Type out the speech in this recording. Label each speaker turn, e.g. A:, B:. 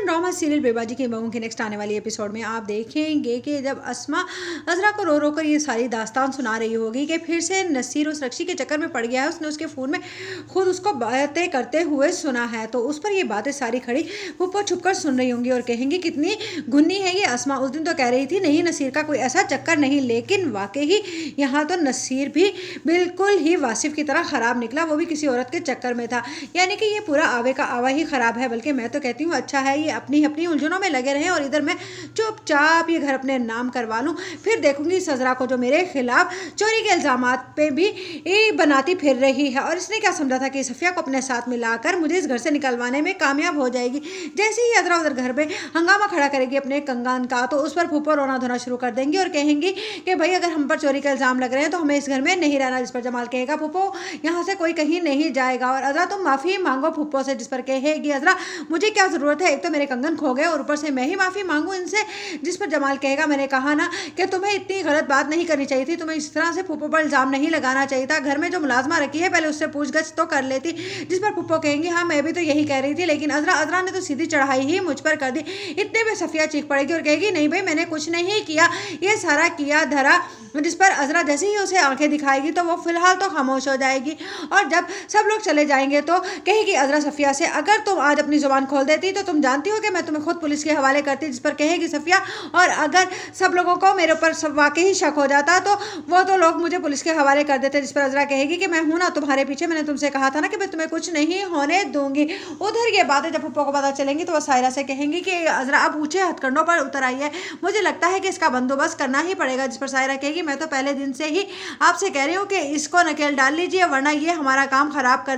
A: Korean drama serial बेबाजी की बहू के नेक्स्ट आने वाली एपिसोड में आप देखेंगे कि जब अस्मा अजरा को रो रो कर ये सारी दास्तान सुना रही होगी कि फिर से नसीर उस रक्षी के चक्कर में पड़ गया है, उसने उसके फ़ोन में खुद उसको बातें करते हुए सुना है, तो उस पर ये बातें सारी खड़ी ऊपर छुप कर सुन रही होंगी और कहेंगी कितनी गुन्नी है ये अस्मा। उस दिन तो कह रही थी नहीं नसीर का कोई ऐसा चक्कर नहीं, लेकिन वाकई ही यहाँ तो नसीर भी बिल्कुल ही वासिफ की तरह ख़राब निकला, वो भी किसी औरत के चक्कर में था। यानी कि ये पूरा आवे का आवा ही ख़राब है। बल्कि मैं तो कहती हूँ अच्छा है ये अपनी अपनी उलझनों में लगे रहें और इधर मैं चुपचाप ये घर अपने नाम करवा लूँ, फिर देखूंगी सजरा को जो मेरे खिलाफ चोरी के इल्ज़ाम पे भी बनाती फिर रही है। और इसने क्या समझा था कि सफ़िया को अपने साथ मिलाकर मुझे इस घर से निकलवाने में कामयाब हो जाएगी। जैसे ही अदरा उधर घर में हंगामा खड़ा करेगी अपने कंगान का, तो उस पर फूफो रोना धोना शुरू कर देंगी और कहेंगी कि भाई अगर हम पर चोरी का इल्ज़ाम लग रहे हैं तो हमें इस घर में नहीं रहना। जिस पर जमाल कहेगा फूफो यहाँ से कोई कहीं नहीं जाएगा और अदरा तुम माफ़ी मांगो फूफो से। जिस पर कहेगी अदरा मुझे क्या ज़रूरत है, एक तो मेरे कंगन खो गए और ऊपर से मैं ही माफ़ी मांगूँ इनसे। जिस पर जमाल कहेगा मैंने कहा ना कि तुम्हें इतनी गलत बात नहीं करनी चाहिए थी, तुम्हें इस तरह से फूफो पर इल्ज़ाम नहीं लगाना चाहिए था, घर में जो मुलाजमा रखी है पहले उससे पूछगछ तो कर लेती। जिस पर फूफो कहेंगी हाँ मैं भी तो यही कह रही थी, लेकिन अजरा ने तो सीधी चढ़ाई ही मुझ पर कर दी। इतने में सफ़िया चीख पड़ेगी और कहेगी नहीं भाई मैंने कुछ नहीं किया, ये सारा किया धरा। जिस पर अजरा जैसे ही उसे आंखें दिखाएगी तो वो फिलहाल तो खामोश हो जाएगी और जब सब लोग चले जाएंगे तो कहेगी अजरा सफ़िया से अगर तुम आज अपनी ज़ुबान खोल देती तो तुम जानती हो कि मैं तुम्हें खुद पुलिस के हवाले करती। जिस पर कहेगी सफ़िया और अगर सब लोगों को मेरे ऊपर सब वाकई ही शक हो जाता तो वो तो लोग मुझे पुलिस के हवाले कर देते। जिस पर अजरा कहेगी कि मैं हूँ ना तुम्हारे पीछे, मैंने तुमसे कहा था ना कि मैं तुम्हें कुछ नहीं होने दूंगी। उधर ये बातें जब पप्पो को पता चलेंगी तो वह सायरा से कहेंगी कि अजरा अब ऊंचे हथकंडों पर उतर आई है, मुझे लगता है कि इसका बंदोबस्त करना ही पड़ेगा। जिस पर सायरा कहेगी मैं तो पहले दिन से ही आपसे कह रही हूँ कि इसको नकेल डाल लीजिए वरना ये हमारा काम खराब कर